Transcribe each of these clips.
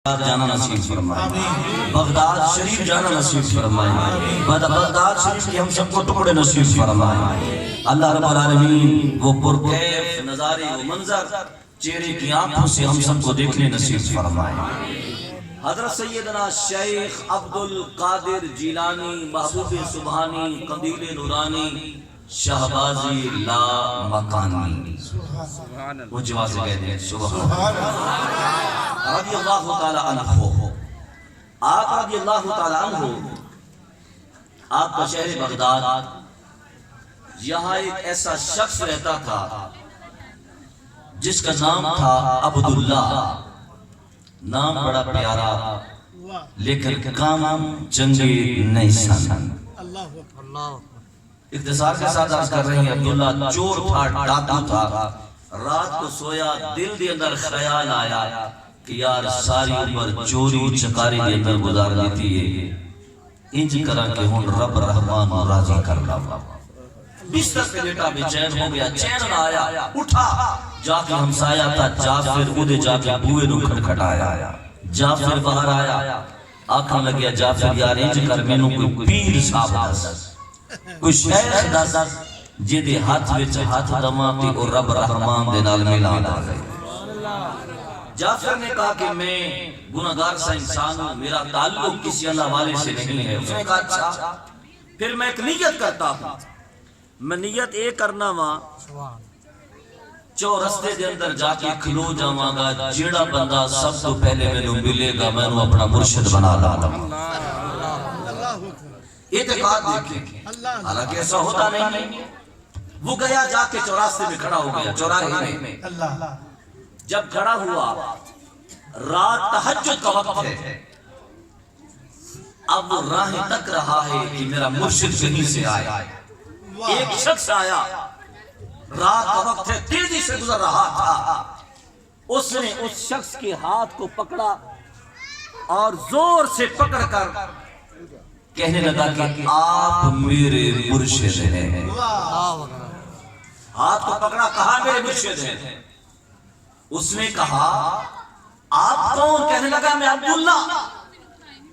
جانا نصیب فرمائے، بغداد شریف جانا نصیب فرمائے، بغداد شریف کی ہم سب کو ٹکڑے نصیب فرمائے۔ اللہ رب العالمین وہ پرکیف نظارے و منظر چہرے کی آنکھوں سے ہم سب کو دیکھنے نصیب فرمائے۔ حضرت سیدنا شیخ عبدالقادر جیلانی محبوب سبحانی قندیل نورانی شہبازی لا مکانی، وہ جواز کہتے ہیں سبحان اللہ رضی اللہ تعالی عنہ۔ آپ رضی اللہ تعالی عنہ آپ کا شہر بغداد، یہاں ایک ایسا شخص رہتا تھا جس کا نام تھا عبداللہ، نام بڑا پیارا لیکن کام چنگی نہیں سن۔ اختصار کے ساتھ عرض کر رہے ہیں، عبداللہ چور تھا، ڈاکو تھا۔ رات کو سویا، دل دے اندر خیال آیا کہ یار ساری عمر چوری چکاری دے اندر گزار دیتی ہے، انج کرا کہ ہن رب رحمان راضی کر لا۔ بستر پہ لیٹا بے چین ہو گیا، چین نہ آیا، اٹھا جا کے ہمسایا تھا جعفر، اودے جا کے بوئے نو کھٹکھٹایا۔ جعفر باہر آیا، آکھن لگیا جعفر یار انج کر مینوں کوئی پیر صاحب دس، کوئی شیخ دس جدے ہاتھ وچ ہاتھ دما تے او رب رحمان دے نال ملان آ گئے۔ جعفر نے کہا کہ میں گناہگار سا انسان ہوں، میرا تعلق کسی اللہ والے سے نہیں ہے۔ اس نے کہا اچھا پھر میں ایک نیت کرتا ہوں، میں نیت ایک کرنا وا چورستے دے اندر جا کے کھلو جاواں گا، جیڑا بندہ سب تو پہلے مینوں ملے گا میں انہوں اپنا مرشد بنا لاں۔ اعتقاد دیکھیں، حالانکہ ایسا ہوتا نہیں۔ وہ گیا جا کے چوراستے میں کھڑا ہو گیا، چوراہے میں جب کھڑا ہوا، رات تہجد کا وقت ہے، اب وہ راہیں تک رہا ہے کہ میرا مرشد کہیں سے آئے۔ ایک شخص آیا، رات کا وقت ہے، تیزی سے گزر رہا تھا، اس نے اس شخص کے ہاتھ کو پکڑا اور زور سے پکڑ کر کہنے لگا کہ آپ میرے مرشد ہیں۔ ہاتھ کو پکڑا، کہا میرے مرشد ہیں۔ اس نے کہا آپ کون؟ کہنے لگا میں عبداللہ۔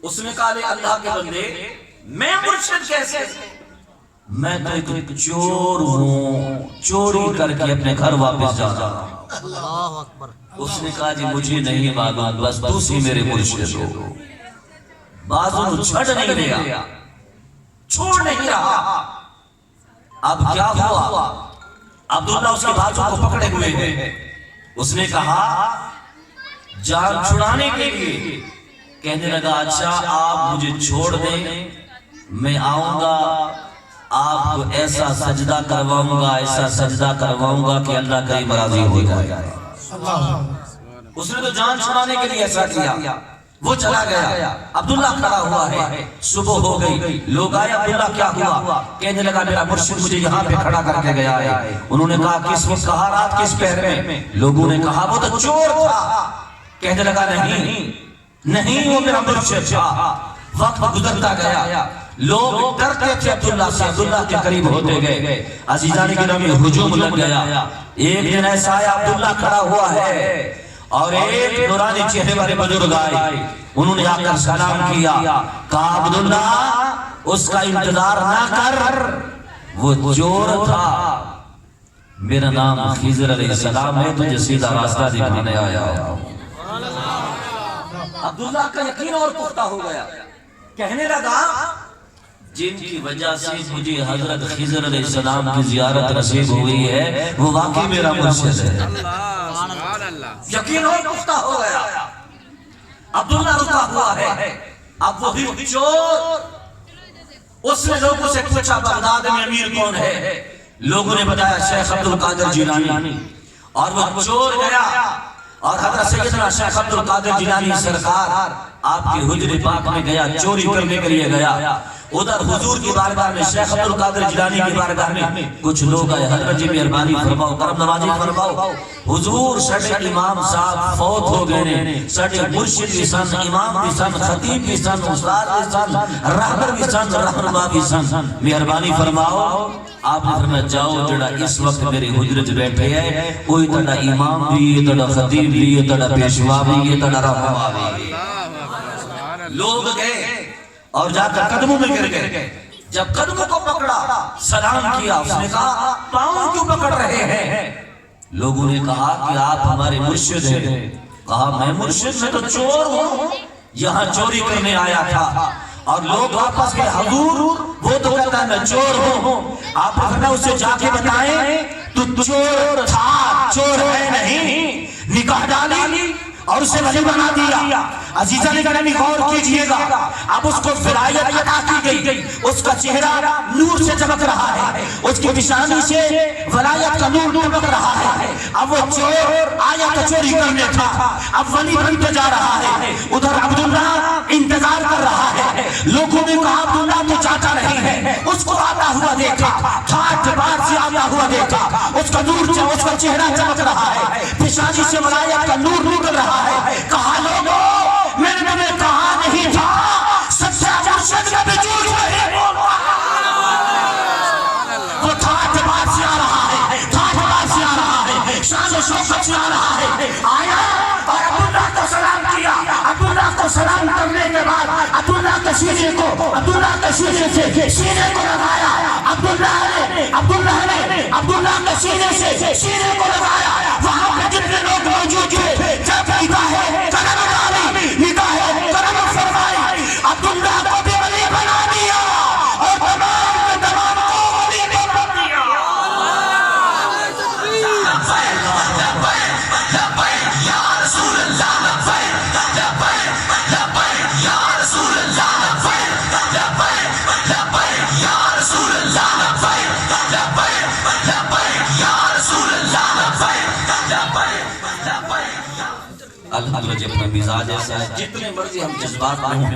اس نے کہا لے اللہ کے بندے میں مرشد کیسے؟ میں تو ایک چور ہوں، چوری کر کے اپنے گھر واپس جا رہا ہوں۔ اس نے کہا جی مجھے نہیں معلوم، بس تسی میرے مرشد ہو۔ بازو نو چھڑ نہیں لیا، چھوڑ نہیں رہا۔ اب کیا ہوا؟ عبداللہ اس کے بازو کو پکڑے ہوئے ہیں۔ اس نے کہا جان چھڑانے کے لیے، کہنے لگا اچھا آپ مجھے چھوڑ دیں، میں آؤں گا آپ کو ایسا سجدہ کرواؤں گا، ایسا سجدہ کرواؤں گا کہ اللہ کریم راضی ہو جائے۔ اس نے تو جان چھڑانے کے لیے ایسا کیا۔ وہ چلا گیا، عبداللہ کھڑا ہوا ہے، صبح ہو گئی، لوگ آئے عبداللہ کیا ہوا؟ کہنے لگا میرا مرشد مجھے یہاں پہ کھڑا کر کے گیا ہے۔ انہوں نے کہا کس وقت؟ کہا رات کس پہر میں؟ لوگوں نے کہا وہ تو چور تھا۔ کہنے لگا نہیں وہ میرا مرشد تھا۔ وقت گزرتا گیا، لوگ ڈرتے تھے عبداللہ سے، عبداللہ کے قریب ہوتے گئے، عزیزان گرامی ہجوم لگ گیا۔ ایک دن ایسا آیا عبداللہ کھڑا ہوا ہے اور ایک نورانی چہرے والے بزرگ آئے، انہوں نے آ کر سلام کیا، کہا عبداللہ اس کا انتظار نہ کر، وہ چور تھا، میرا نام خضر علیہ السلام ہے، تجھے سیدھا راستہ دکھانے آیا ہوں۔ عبداللہ کا یقین اور پختہ ہو گیا، کہنے لگا جن کی وجہ سے مجھے حضرت خضر علیہ السلام کی زیارت نصیب ہوئی ہے وہ واقعی میرا مرشد ہے۔ یقین اور پختہ ہو گیا، عبداللہ رکا ہوا ہے۔ اب وہی چور، اس نے لوگوں سے پوچھا بغداد میں امیر کون ہے؟ لوگوں نے بتایا شیخ عبدالقادر جیلانی۔ اور وہ چور گیا اور حضرت سیدنا شیخ عبدالقادر جیلانی سرکار آپ کے حجر پاک میں گیا، چوری کرنے کے لیے گیا۔ ادھر حضور کی بارگاہ میں، شیخ عبدالقادر جیلانی کی بارگاہ میں کچھ لوگ آئے، حضرت جی مہربانی فرماؤ، کرم نوازی فرماؤ، حضور ساڈے امام صاحب فوت ہو گئے نے، ساڈے مرشد بھی سن، امام بھی سن، خطیب بھی سن، استاد بھی سن، رہبر بھی سن، رہنما بھی سن، مہربانی فرماؤ آپ نے فرمایا جاؤ جڑا اس وقت میرے حجرت بیٹھے ہے کوئی تڑا امام بھی ہے، تڑا خطیب بھی ہے، تڑا پیشوا بھی ہے، تڑا رہنما بھی ہے، لوگ گئے اور جا کر قدموں میں گر گئے. جب قدموں کو پکڑا سلام کیا, اس نے کہا پاؤں کیوں پکڑ رہے ہیں؟ لوگوں نے کہا کہ آپ ہمارے مرشد ہیں. کہا میں مرشد, میں تو چور ہوں, یہاں چوری کرنے آیا تھا. اور لوگ واپس گئے, حضور وہ تو کہتا ہے میں چور ہوں. آپ فرمایا اسے جا کے بتائیں تو چور تھا, چور ہے نہیں. نکاح ڈالی اور اسے ولی بنا دیا. عزیزہ نے کہا غور کیجئے گا, اب اس کو ولایت عطا کی گئی. اس کا چہرہ نور سے چمک رہا ہے, اس کی پیشانی سے ولایت کا نور چمک رہا ہے. اب وہ چور آیا تو چوری کرنے تھا, اب ولی بنتے جا رہا ہے. ادھر عبداللہ انتظار کر رہا ہے. لوگوں نے کہا عبداللہ تو چاچا نہیں ہے, اس کو آتا ہوا دیکھا, ٹھاٹ بار سے آتا ہوا دیکھا, اس کا نور اس کا چہرہ چمک رہا ہے, پیشانی سے ولایت کا نور نکل رہا ہے. کہا لوگوں میں نے کہا نہیں تھا سچا مرشد کا وجود نہیں بولتا. وہ ٹھاٹ بار سے آ رہا ہے, ٹھاٹ بار سے آ رہا ہے, شان و شوکت سے آ رہا ہے. آیا اور عبداللہ کو سلام کیا. عبداللہ کو سلام کرنے کے بعد عبداللہ کے سینے کو لگایا. عبداللہ کے سینے سے سینے کو لگایا. وہاں پہ جتنے لوگ موجود تھے جب نکاح کرم ڈالی, نکاح کرم فرمائی, عبداللہ کو بھی ولی بنا دیا اور تمام کو ولی بنا دیا. یا رسول اللہ, یا رسول اللہ, یا رسول اللہ, اللہ جب اپنا مزاج ایسا ہے, جتنے مرضی ہم جذبات میں ہوں